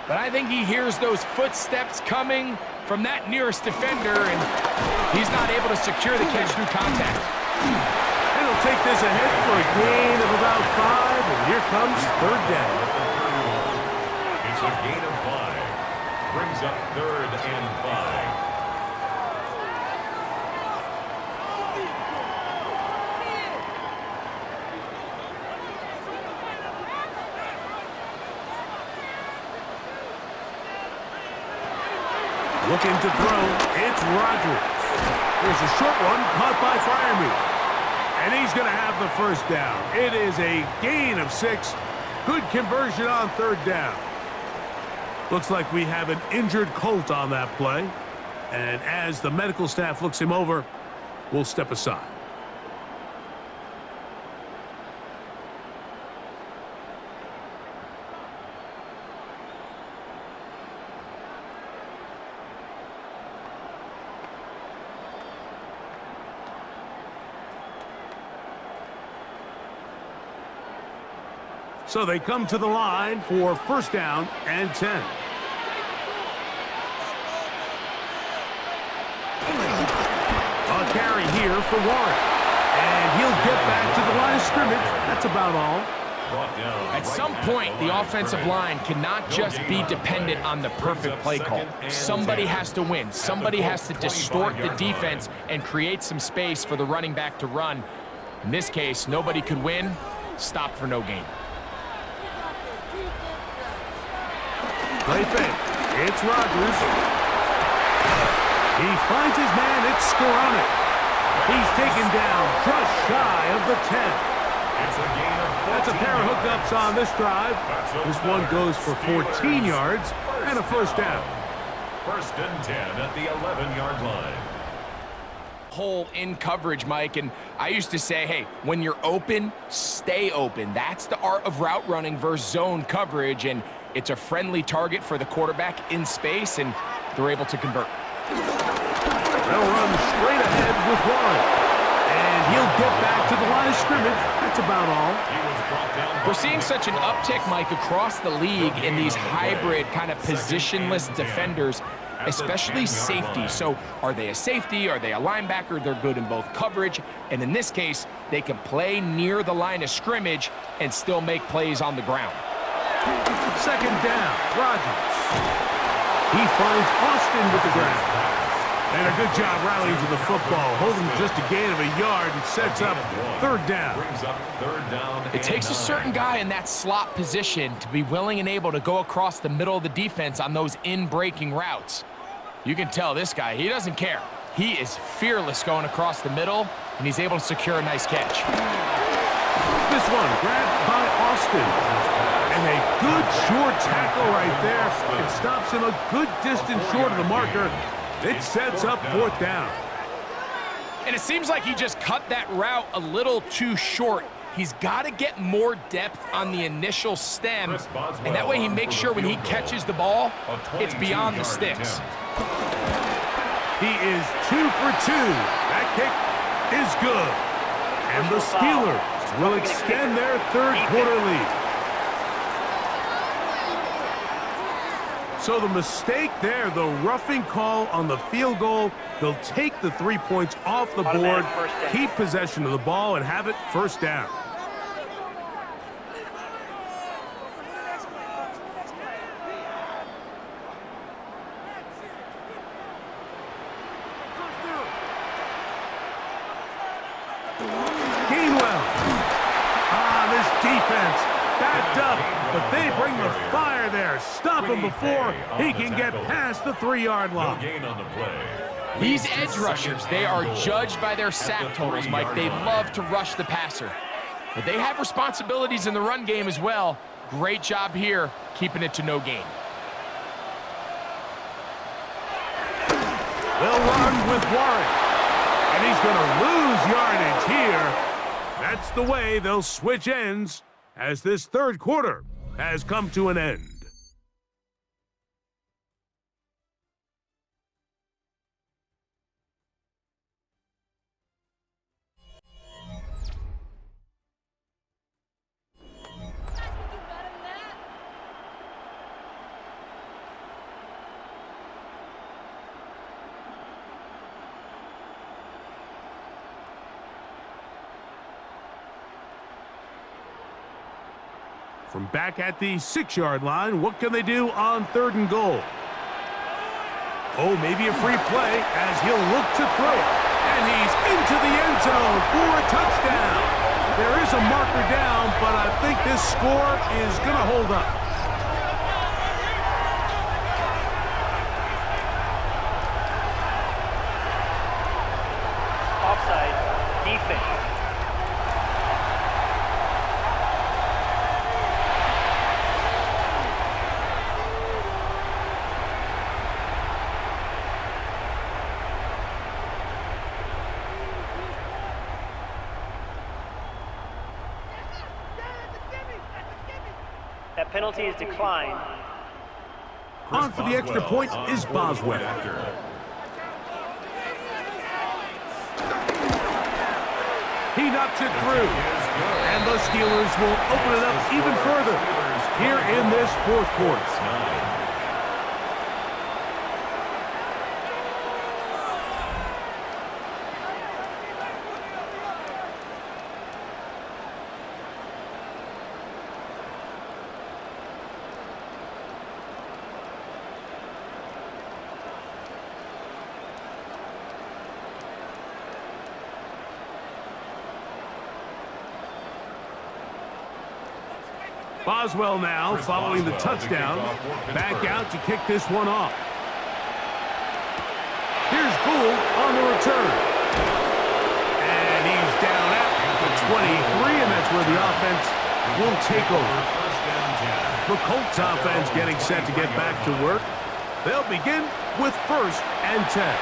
but I think he hears those footsteps coming from that nearest defender, and he's not able to secure the catch through contact. And he'll take this ahead for a gain of about 5, and here comes 3rd down. It's It's a gain of 5. Brings up 3rd and 5. Looking to throw, it's Rodgers. There's a short one caught by Freiermuth. And he's going to have the first down. It is a gain of 6. Good conversion on 3rd down. Looks like we have an injured Colt on that play. And as the medical staff looks him over, we'll step aside. So they come to the line for 1st down and 10. A carry here for Warren. And he'll get back to the line of scrimmage. That's about all. At some point, the offensive line cannot just be dependent on the perfect play call. Somebody has to win. Somebody has to distort the defense and create some space for the running back to run. In this case, nobody could win. Stop for no gain. Play fake. It's Rodgers. He finds his man. It's Skoranek. He's taken down just shy of the 10. That's a pair of hookups on this drive. This one goes for 14 yards and a 1st down. 1st and 10 at the 11-yard line. Hole in coverage, Mike, and I used to say, hey, when you're open, stay open. That's the art of route running versus zone coverage, and it's a friendly target for the quarterback in space, and they're able to convert. They'll run straight ahead with Warren, and he'll get back to the line of scrimmage. That's about all. We're seeing such an uptick, Mike, across the league in these hybrid kind of positionless defenders, especially safety. So are they a safety? Are they a linebacker? They're good in both coverage. And in this case, they can play near the line of scrimmage and still make plays on the ground. 2nd down, Rodgers. He finds Austin with the ground. And a good job rallying to the football, holding just a gain of a yard and sets up 3rd down. It takes a certain guy in that slot position to be willing and able to go across the middle of the defense on those in-breaking routes. You can tell this guy, he doesn't care. He is fearless going across the middle, and he's able to secure a nice catch. This one grabbed by Austin. And a good short tackle right there. It stops him a good distance short of the marker. It sets up 4th down. And it seems like he just cut that route a little too short. He's got to get more depth on the initial stem, and that way he makes sure when he catches the ball, it's beyond the sticks. He is 2 for 2. That kick is good. And the Steelers will extend their 3rd quarter lead. So the mistake there, the roughing call on the field goal, they'll take the 3 points off the board, keep possession of the ball, and have it 1st down. Gainwell. This defense backed up, but they bring the fire there. Stop him before he can get past the 3-yard line. These edge rushers, they are judged by their sack totals, Mike. They love to rush the passer. But they have responsibilities in the run game as well. Great job here, keeping it to no gain. They'll run with Warren. And he's going to lose yardage here. That's the way they'll switch ends as this 3rd quarter has come to an end. From back at the 6-yard line, what can they do on 3rd and goal? Oh, maybe a free play as he'll look to throw it. And he's into the end zone for a touchdown. There is a marker down, but I think this score is going to hold up. Offside, defense. That penalty is declined. On for the extra point is Boswell. He knocks it through. And the Steelers will open it up even further here in this 4th quarter. Boswell now, following the touchdown, back out to kick this one off. Here's Gould on the return. And he's down at the 23, and that's where the offense will take over. The Colts offense getting set to get back to work. They'll begin with 1st and 10.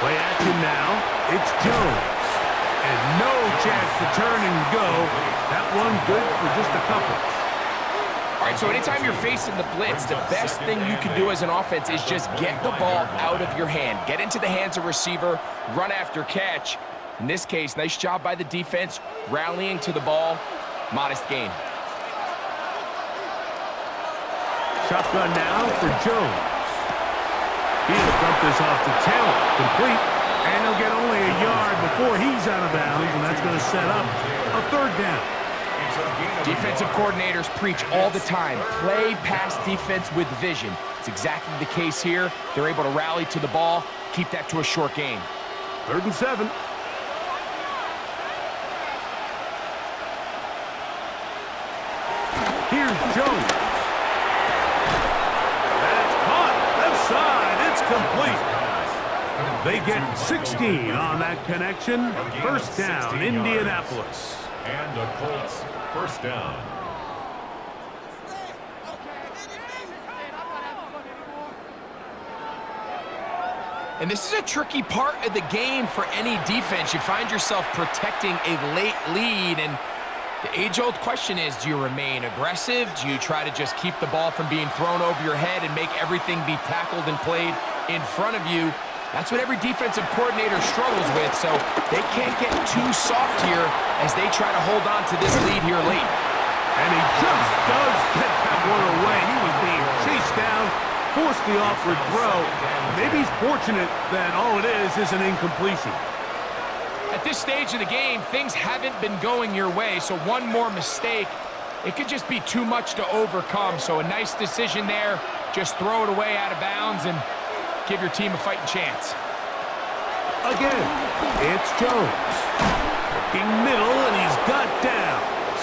Play action now. It's Jones. And no chance to turn and go. That one good for just a couple. All right, so anytime you're facing the blitz, the best thing you can do as an offense is just get the ball out of your hand. Get into the hands of receiver, run after catch. In this case, nice job by the defense, rallying to the ball. Modest gain. Shotgun now for Jones. He'll dump this off to Taylor. Complete. And he'll get only a yard before he's out of bounds, and that's going to set up a 3rd down. Defensive coordinators preach all the time, play pass defense with vision. It's exactly the case here. They're able to rally to the ball, keep that to a short gain. 3rd and 7. Here's Jones. That's caught. Left side. It's complete. They get 16 on that connection. 1st down, Indianapolis. And the Colts 1st down. And this is a tricky part of the game for any defense. You find yourself protecting a late lead, and the age-old question is, do you remain aggressive? Do you try to just keep the ball from being thrown over your head and make everything be tackled and played in front of you? That's what every defensive coordinator struggles with, so they can't get too soft here as they try to hold on to this lead here late. And he just does get that one away. He was being chased down, forced the awkward throw. Maybe he's fortunate that all it is an incompletion. At this stage of the game, things haven't been going your way, so one more mistake, it could just be too much to overcome. So a nice decision there. Just throw it away out of bounds and give your team a fighting chance. Again, it's Jones. Working middle, and he's got downs.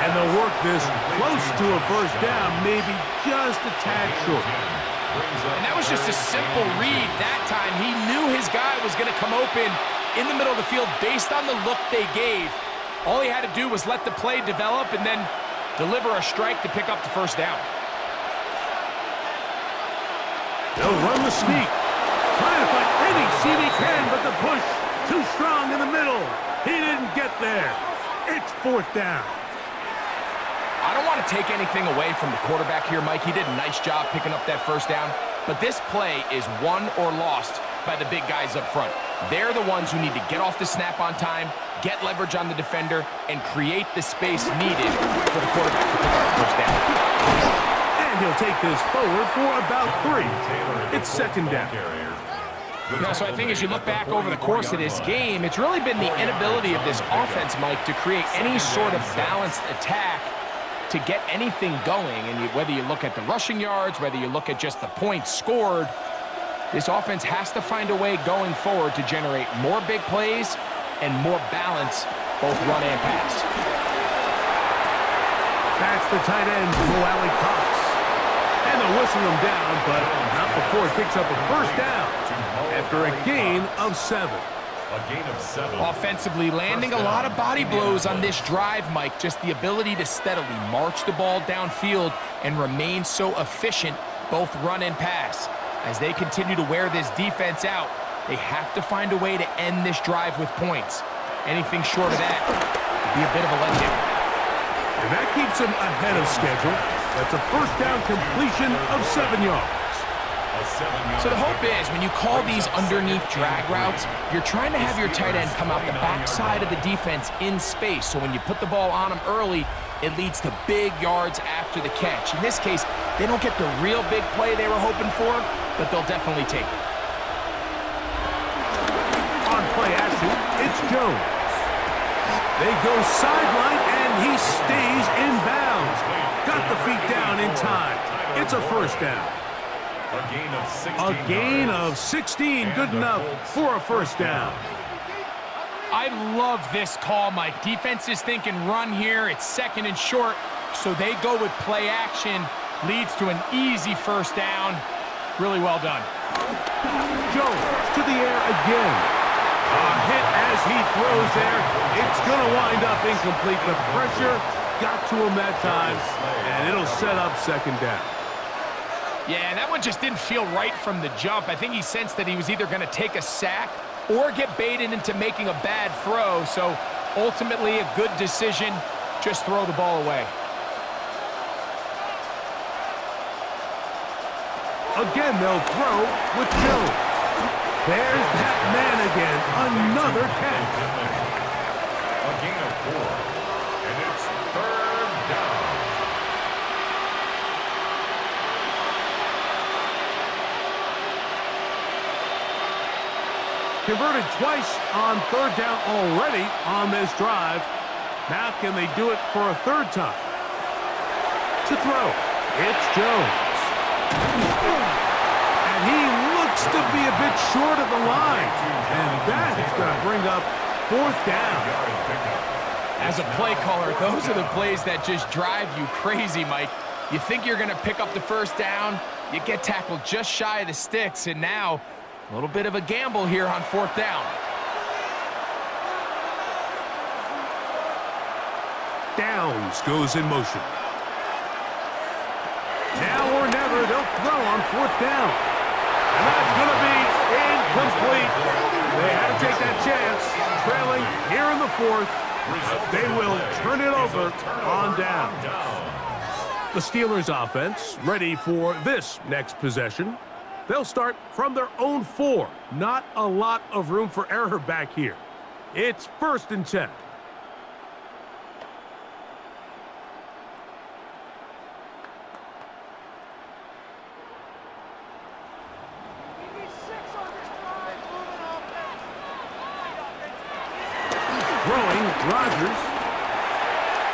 And they'll work this close to a 1st down, maybe just a tad short. And that was just a simple read that time. He knew his guy was going to come open in the middle of the field based on the look they gave. All he had to do was let the play develop and then deliver a strike to pick up the 1st down. They'll run the sneak. Trying to find any seam he can, but the push too strong in the middle. He didn't get there. It's 4th down. I don't want to take anything away from the quarterback here, Mike. He did a nice job picking up that 1st down. But this play is won or lost by the big guys up front. They're the ones who need to get off the snap on time, get leverage on the defender, and create the space needed for the quarterback to pick up the first down. And he'll take this forward for about 3. It's second down. So I think as you look back over the course of this game, it's really been the inability of this offense, Mike, to create any sort of balanced attack to get anything going. And whether you look at the rushing yards, whether you look at just the points scored, this offense has to find a way going forward to generate more big plays and more balance, both run and pass. That's the tight end, Alec Cox. And they'll whistle him down, but not before it picks up a first down after a gain of 7. A gain of 7. Offensively, landing a lot of body blows on this drive, Mike. Just the ability to steadily march the ball downfield and remain so efficient, both run and pass. As they continue to wear this defense out, they have to find a way to end this drive with points. Anything short of that would be a bit of a letdown. And that keeps them ahead of schedule. That's a first down completion of 7 yards. So the hope is, when you call these underneath drag routes, you're trying to have your tight end come out the backside of the defense in space. So when you put the ball on him early, it leads to big yards after the catch. In this case, they don't get the real big play they were hoping for, but they'll definitely take it. On play action, it's Jones. They go sideline, and he stays in bounds. Got the feet down in time. It's a first down. A gain of 16, good enough for a first down. I love this call, Mike. Defense is thinking run here. It's second and short, so they go with play action. Leads to an easy first down. Really well done. Jones to the air again. A hit as he throws there. It's going to wind up incomplete. The pressure got to him that time, and it'll set up second down. Yeah, that one just didn't feel right from the jump. I think he sensed that he was either going to take a sack or get baited into making a bad throw. So ultimately a good decision. Just throw the ball away. Again, they'll throw with Jones. There's that man again. Another catch. A gain of 4. And it's third down. Converted twice on third down already on this drive. Now can they do it for a third time? To throw, it's Jones. And he looks to be a bit short of the line. And that is going to bring up fourth down. As a play caller, those are the plays that just drive you crazy, Mike. You think you're going to pick up the first down, you get tackled just shy of the sticks, and now a little bit of a gamble here on fourth down. Downs goes in motion. Now or never, they'll throw on fourth down. And that's going to be incomplete. They had to take that chance, trailing here in the fourth. They will turn it over on down. The Steelers offense ready for this next possession. They'll start from their own 4. Not a lot of room for error back here. It's 1st and 10. Throwing, Rodgers.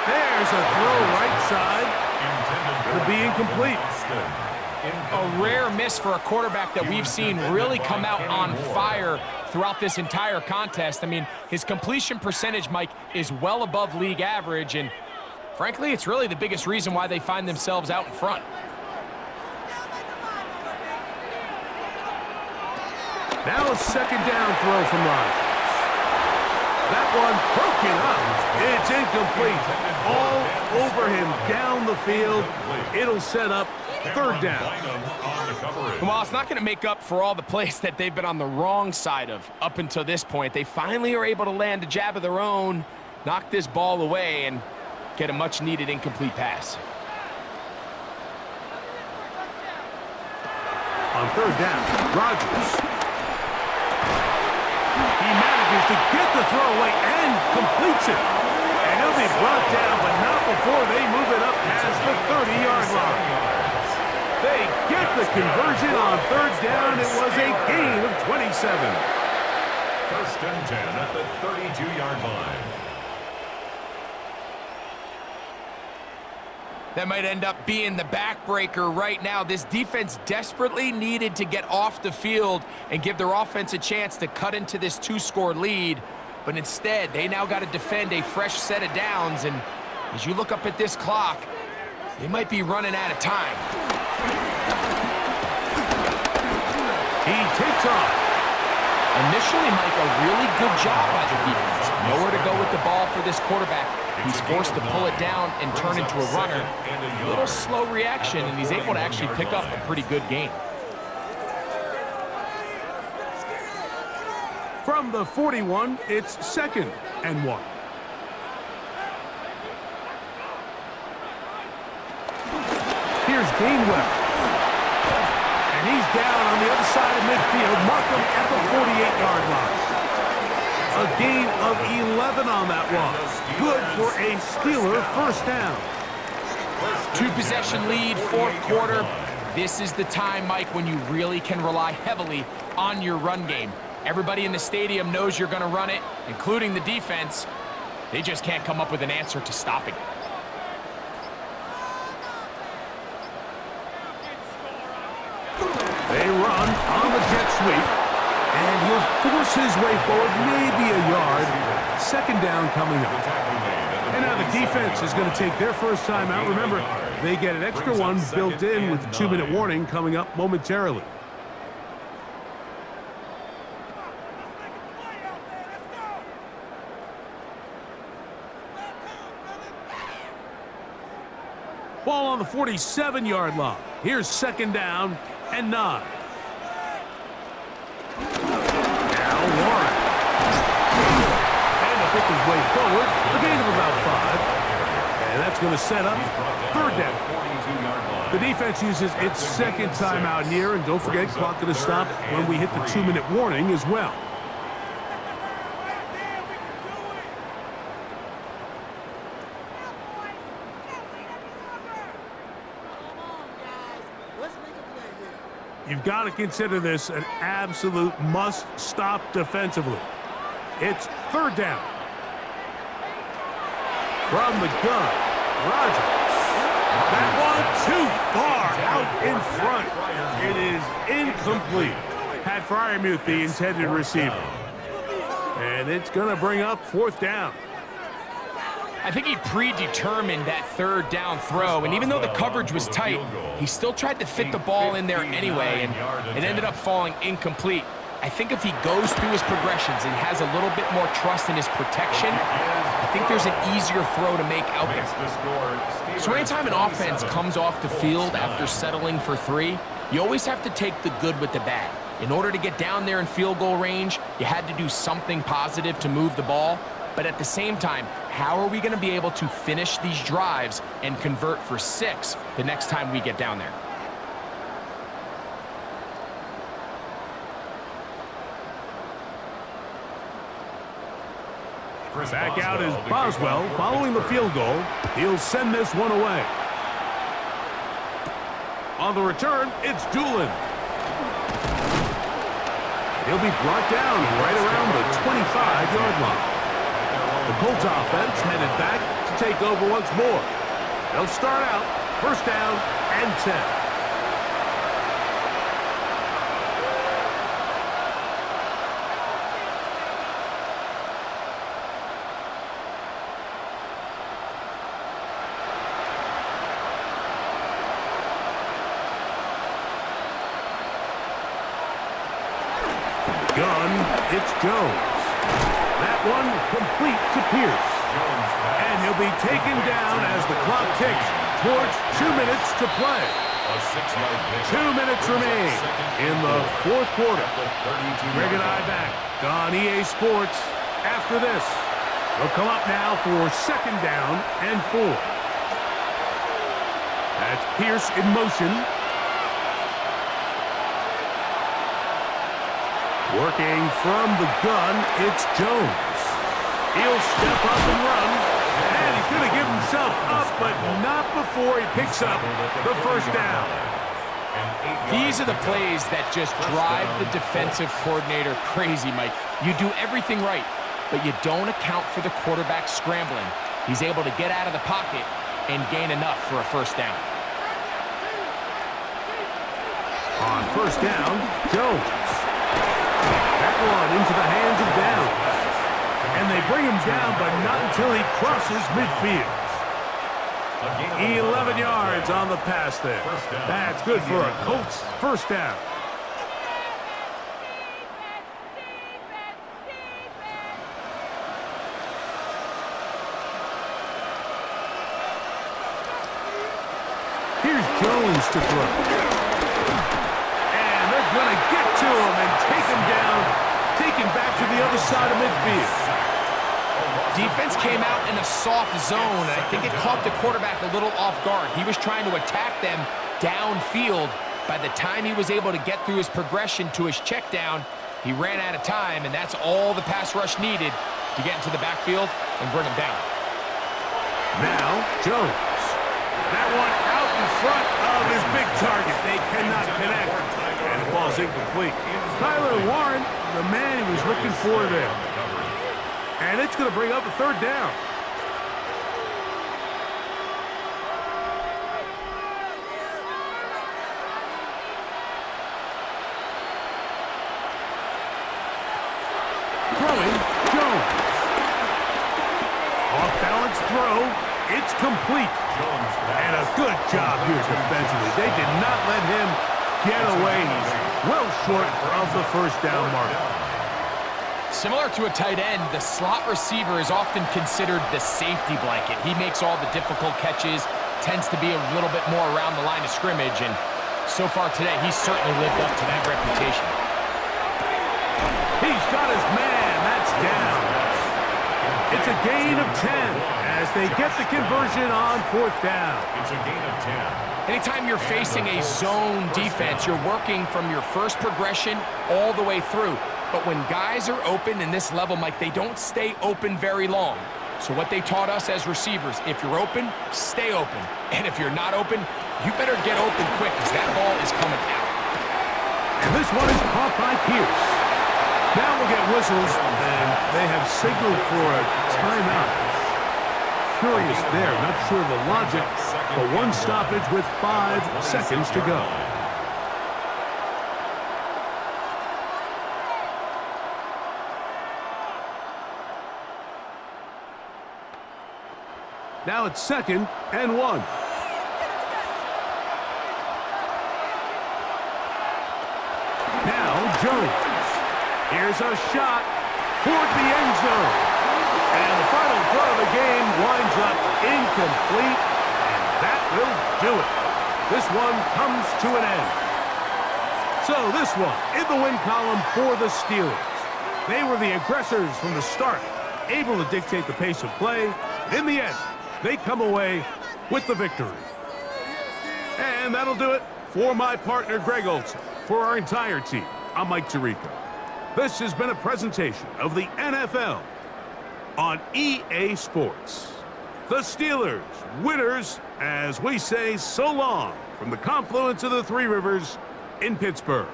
There's a throw right side. It'll be incomplete. A rare miss for a quarterback that we've seen really come out on fire throughout this entire contest. I mean, his completion percentage, Mike, is well above league average, and frankly, it's really the biggest reason why they find themselves out in front. Now a second down throw from Rodgers. That one broken up. It's incomplete. All over him down the field. It'll set up third down. Well, it's not going to make up for all the plays that they've been on the wrong side of up until this point. They finally are able to land a jab of their own, knock this ball away, and get a much-needed incomplete pass. On third down, Rodgers. He manages manages to get the throw away and completes it. And he'll be brought down, but not before they move it up past the 30-yard line. They get the conversion on third down. It was a gain of 27. First and 10 at the 32-yard line. That might end up being the backbreaker right now. This defense desperately needed to get off the field and give their offense a chance to cut into this two-score lead. But instead, they now got to defend a fresh set of downs. And as you look up at this clock, they might be running out of time. He takes off. Initially, Mike, a really good job by the defense. Nowhere to go with the ball for this quarterback. He's forced to pull it down and turn into a runner. A little slow reaction, and he's able to actually pick up a pretty good gain. From the 41, it's 2nd and 1. Here's Gainwell. And he's down on the other side of midfield. Mark him at the 48-yard line. A gain of 11 on that one. Good for a Steeler first down. Two-possession lead, fourth quarter. This is the time, Mike, when you really can rely heavily on your run game. Everybody in the stadium knows you're going to run it, including the defense. They just can't come up with an answer to stopping it. They run on the jet sweep, and he'll force his way forward, maybe a yard. Second down coming up. And now the defense is going to take their first time out. Remember, they get an extra one built in with the 2-minute warning coming up momentarily. Ball on the 47-yard line. Here's second down and 9. Now Warren. And to pick his way forward, a gain of about 5. And that's going to set up third down. The defense uses its second timeout here, and don't forget, clock going to stop when we hit the 2-minute warning as well. You've got to consider this an absolute must-stop defensively. It's third down. From the gun, Rodgers. That one too far out in front. It is incomplete. Pat Freiermuth, the intended receiver. And it's going to bring up fourth down. I think he predetermined that third down throw, and even though the coverage was tight, he still tried to fit the ball in there anyway, and it ended up falling incomplete. I think if he goes through his progressions and has a little bit more trust in his protection, I think there's an easier throw to make out there. So anytime an offense comes off the field after settling for 3, you always have to take the good with the bad. In order to get down there in field goal range, you had to do something positive to move the ball. But at the same time, how are we going to be able to finish these drives and convert for 6 the next time we get down there? Back out is Boswell following the field goal. He'll send this one away. On the return, it's Doolin. He'll be brought down right around the 25-yard line. The Colts offense headed back to take over once more. They'll start out first down and 10. Gun, it's Jones. That one complete to Pierce. And he'll be taken down as the clock ticks towards 2 minutes to play. 2 minutes remain in the fourth quarter. Greg and I back on EA Sports after this. They'll come up now for second down and 4. That's Pierce in motion. Working from the gun, it's Jones. He'll step up and run. And he's going to give himself up, but not before he picks up the first down. These are the plays that just drive the defensive coordinator crazy, Mike. You do everything right, but you don't account for the quarterback scrambling. He's able to get out of the pocket and gain enough for a first down. On first down, Jones. That one into the hands of Downs. And they bring him down, but not until he crosses midfield. 11 yards on the pass there. That's good for a Colts first down. Here's Jones to throw. And they're going to get to him and take him down, take him back to the other side of midfield. Defense came out in a soft zone, and I think it caught the quarterback a little off guard. He was trying to attack them downfield. By the time he was able to get through his progression to his check down, he ran out of time, and that's all the pass rush needed to get into the backfield and bring him down. Now, Jones. That one out in front of his big target. They cannot connect, and it falls incomplete. Tyler Warren, the man he was looking for there. And it's going to bring up a third down. Throwing, Jones. Off-balance throw. It's complete. And a good job here defensively. They did not let him get away. He's well short of the first down marker. Similar to a tight end, the slot receiver is often considered the safety blanket. He makes all the difficult catches, tends to be a little bit more around the line of scrimmage, and so far today, he's certainly lived up to that reputation. He's got his man. That's down. It's a gain of 10 as they get the conversion on fourth down. It's a gain of 10. Anytime you're facing a zone defense, you're working from your first progression all the way through. But when guys are open in this level, Mike, they don't stay open very long. So what they taught us as receivers, if you're open, stay open. And if you're not open, you better get open quick because that ball is coming out. And this one is caught by Pierce. Now we'll get whistles, and they have signaled for a timeout. Curious there, not sure of the logic, but one stoppage with 5 seconds to go. Now it's 2nd and 1. Now Jones. Here's a shot toward the end zone. And the final throw of the game winds up incomplete. And that will do it. This one comes to an end. So this one in the win column for the Steelers. They were the aggressors from the start, able to dictate the pace of play. In the end, they come away with the victory. And that'll do it for my partner, Greg Olson. For our entire team, I'm Mike Tirico. This has been a presentation of the NFL on EA Sports. The Steelers, winners, as we say so long from the confluence of the Three Rivers in Pittsburgh.